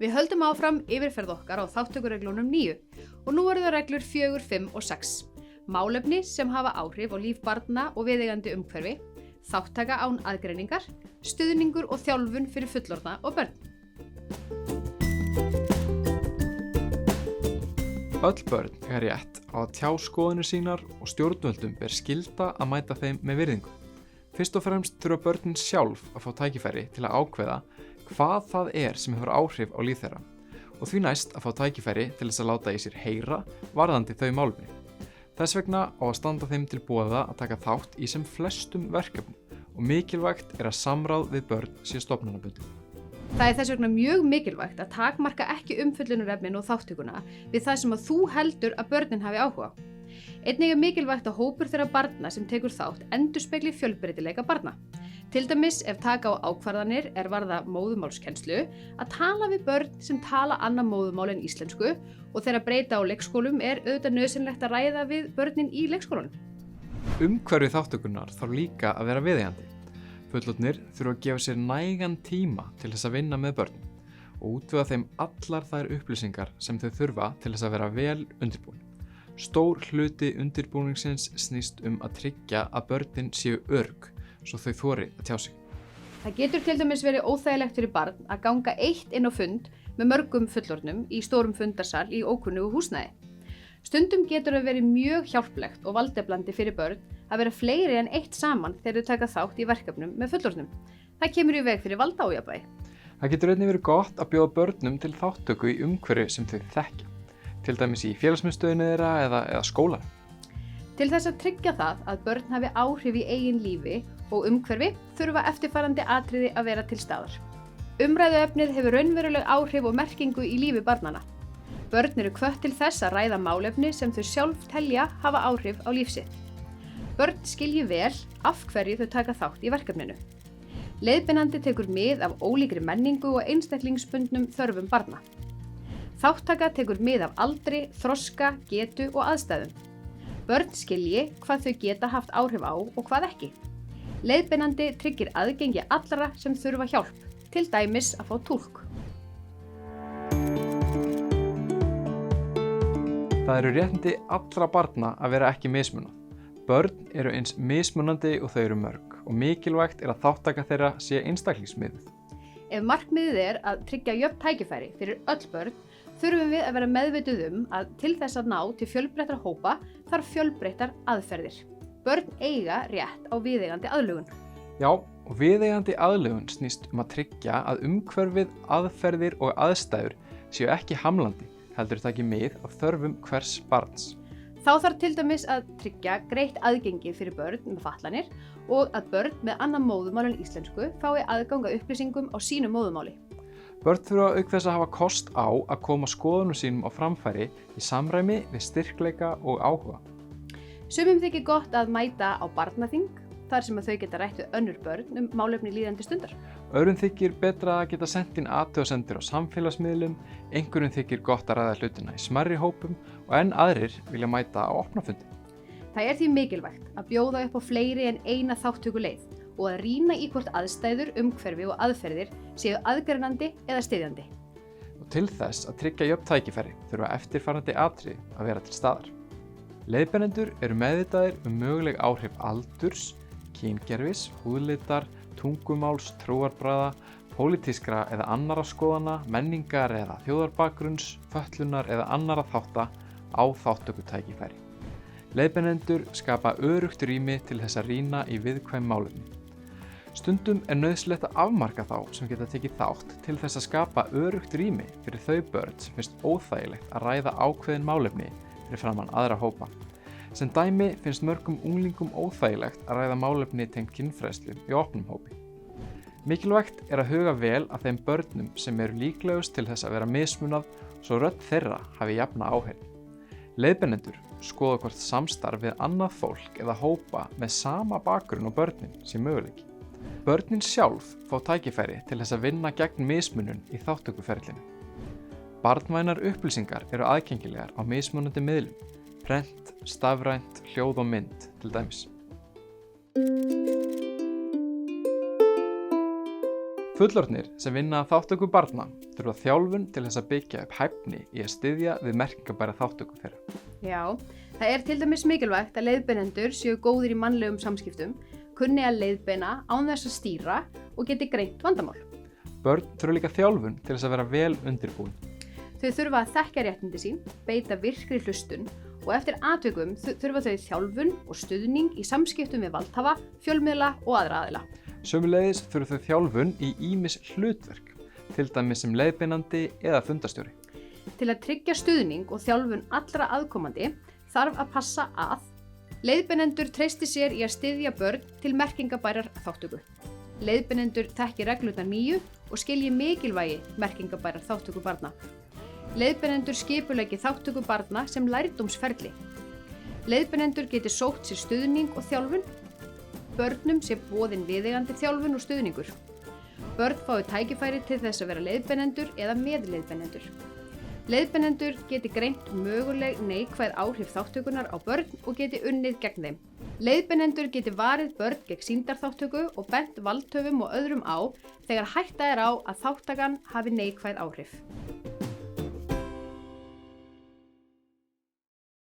Við höldum áfram yfirferð okkar á þátttökureglunum 9 og nú eru það reglur 4, 5 og 6. Málefni sem hafa áhrif á líf barna og viðeigandi umhverfi, þáttaka án aðgreiningar, stuðningur og þjálfun fyrir fullorðna og börn. Öll börn eiga rétt á að tjá skoðanir sínar og stjórnvöldum ber skylda að mæta þeim með virðingu. Fyrst og fremst þurfa börnin sjálf að fá tækifæri til að ákveða hvað það sem hefur áhrif á líf þeirra og því næst að fá tækifæri til þess að láta í sér heyra varðandi þau málefni. Þess vegna á að standa þeim til boða að taka þátt í sem flestum verkefnum og mikilvægt að samráð við börn sé stofnanabundið. Það þess vegna mjög mikilvægt að takmarka ekki umfjöllunarefnin og þátttökuna við það sem að þú heldur að börnin hafi áhuga á. Einnig mikilvægt að hópur þeirra barna sem tekur þátt endurspegli fjölbreytileika barna. Til dæmis ef taka á ákvarðanir varða móðurmálskennslu, að tala við börn sem tala annað móðurmál en íslensku og þegar breyta á leikskólum auðvitað nauðsynlegt að ræða við börnin í leikskólanum. Umhverfi þátttökunnar þarf líka að vera viðeigandi. Fullorðnir þurfa að gefa sér nægan tíma til þess að vinna með börn og útvega þeim allar þær upplýsingar sem þau þurfa til þess að vera vel undirbúin. Stór hluti undirbúningsins snýst að tryggja að börnin séu örugg svo þau þori að tjá sig. Það getur til dæmis verið óþægilegt fyrir barn að ganga eitt inn á fund með mörgum fullorðnum í stórum fundarsal í ókunnugu húsnæði. Stundum getur það verið mjög hjálplegt og valdeflandi fyrir börn að vera fleiri en eitt saman þegar þau taka þátt í verkefnum með fullorðnum. Það kemur í veg fyrir valdaójafnvægi. Það getur einnig verið gott að bjóða börnum til þátttöku í umhverfi sem þau þekkja, til dæmis í félagsmiðstöðinni þeirra eða skóla. Til þess að tryggja það að börn hafi áhrif í eigin lífi og umhverfi þurfa eftirfarandi atriði að vera til staðar. Umræðuefnið hefur raunveruleg áhrif og merkingu í lífi barnanna. Börn eru hvött til þess að ræða málefni sem þau sjálf telja hafa áhrif á líf sitt. Börn skilji vel af hverju þau taka þátt í verkefninu. Leiðbeinandi tekur mið af ólíkri menningu og einstaklingsbundnum þörfum barna. Þáttaka tekur mið af aldri, þroska, getu og aðstæðum. Börn skilji hvað þau geta haft áhrif á og hvað ekki. Leiðbeinandi tryggir aðgengi allra sem þurfa hjálp, til dæmis að fá túlk. Það eru réttindi allra barna að vera ekki mismunað. Börn eru eins mismunandi og þau eru mörg og mikilvægt að þáttaka þeirra sé einstaklingsmiðuð. Ef markmiðið að tryggja jöfn tækifæri fyrir öll börn, þurfum við að vera meðvituð að til þess að ná til fjölbreyttra hópa þarf fjölbreyttar aðferðir. Börn eiga rétt á viðeigandi aðlögun. Já, og viðeigandi aðlögun snýst að tryggja að umhverfið, aðferðir og aðstæður séu ekki hamlandi, heldur taki mið af þörfum hvers barns. Þá þarf til dæmis að tryggja greitt aðgengi fyrir börn með fatlanir og að börn með annað móðurmál en íslensku fái aðgang að upplýsingum á sínu móðurmáli. Börn þurfa auk þess að hafa kost á að koma skoðunum sínum á framfæri í samræmi við styrkleika og áhuga. Sumum þykir gott að mæta á barnaþing, þar sem þau geta rætt við önnur börn málefni líðandi stundar. Öðrum þykir betra að geta sent inn athugasemdir á samfélagsmiðlum, einhverjum þykir gott að ræða hlutina í smærri hópum og enn aðrir vilja mæta á opna fundi. Það því mikilvægt að bjóða upp á fleiri en eina þátttökuleið og að rýna í hvort aðstæður, umhverfi og aðferðir séu aðgreinandi eða styðjandi. Og til þess að tryggja jöfn tækifæri þurfa eftirfarandi atriði að vera til staðar. Leiðbeinendur eru meðvitaðir möguleg áhrif aldurs, kyngerfis, húðlitar, tungumáls, trúarbragða, pólitískra eða annarra skoðana, menningar eða þjóðarbakgrunns, fötlunar eða annarra þátta á þátttökutækifæri. Leiðbeinendur skapa öruggt rými til þess að rýna í viðkvæm málefni. Stundum nauðsynlegt að afmarka þá sem geta tekið þátt til þess að skapa öruggt rými fyrir þau börn sem finnst óþægilegt að ræða ákveðin málefni fyrir framan aðra hópa. Sem dæmi finnst mörgum unglingum óþægilegt að ræða málefni tengt kynfræðslu í opnum hópi. Mikilvægt að huga vel að þeim börnum sem eru líklegust til þess að vera mismunað svo rödd þeirra hafi jafna áheyrn. Leiðbeinendur skoða hvort samstarf við annað fólk eða hópa með sama bakgrunn og börnin sé möguleiki. Börnin sjálf fá tækifæri til þess að vinna gegn mismunun í þátttökuferlinu. Barnvænar upplýsingar eru aðgengilegar á mismunandi miðlum, prent, stafrænt, hljóð og mynd til dæmis. Fullorðnir sem vinna að þátttöku barna þurfa þjálfun til þess að byggja upp hæfni í að styðja við merkingabæra þátttöku þeirra. Já, það er til dæmis mikilvægt að leiðbeinendur séu góðir í mannlegum samskiptum, kunni að leiðbeina án þess að stýra og geti greint vandamál. Börn þurfa líka þjálfun til þess að vera vel undirbúin. Þau þurfa að þekkja réttindi sín, beita virkri hlustun og eftir atvikum þurfa þau þjálfun og stuðning í samskiptum við valdhafa, fjölmiðla og aðra aðila. Sömuleiðis þurfa þau þjálfun í ýmis hlutverk, til dæmis sem leiðbeinandi eða fundastjóri. Til að tryggja stuðning og þjálfun allra aðkomandi þarf að passa að leiðbeinendur treysti sér í að styðja börn til merkingabærar þátttöku. Leiðbeinendur þekki reglurnar nýju og skilji mikilvægi merkingabærar þátttöku barna. Leiðbeinendur skipuleggi þátttöku barna sem lærdómsferli. Leiðbeinendur geti sótt sér stuðning og þjálfun. Börnum sé boðin viðeigandi þjálfun og stuðningur. Börn fái tækifæri til þess að vera leiðbeinendur eða meðleiðbeinendur. Leiðbeinendur geti greint möguleg neikvæð áhrif þátttökunar á börn og geti unnið gegn þeim. Leiðbeinendur geti varið börn gegn sýndarþátttöku og bent valdhöfum og öðrum á þegar hætta er á að þáttakan hafi neikvæð áhrif.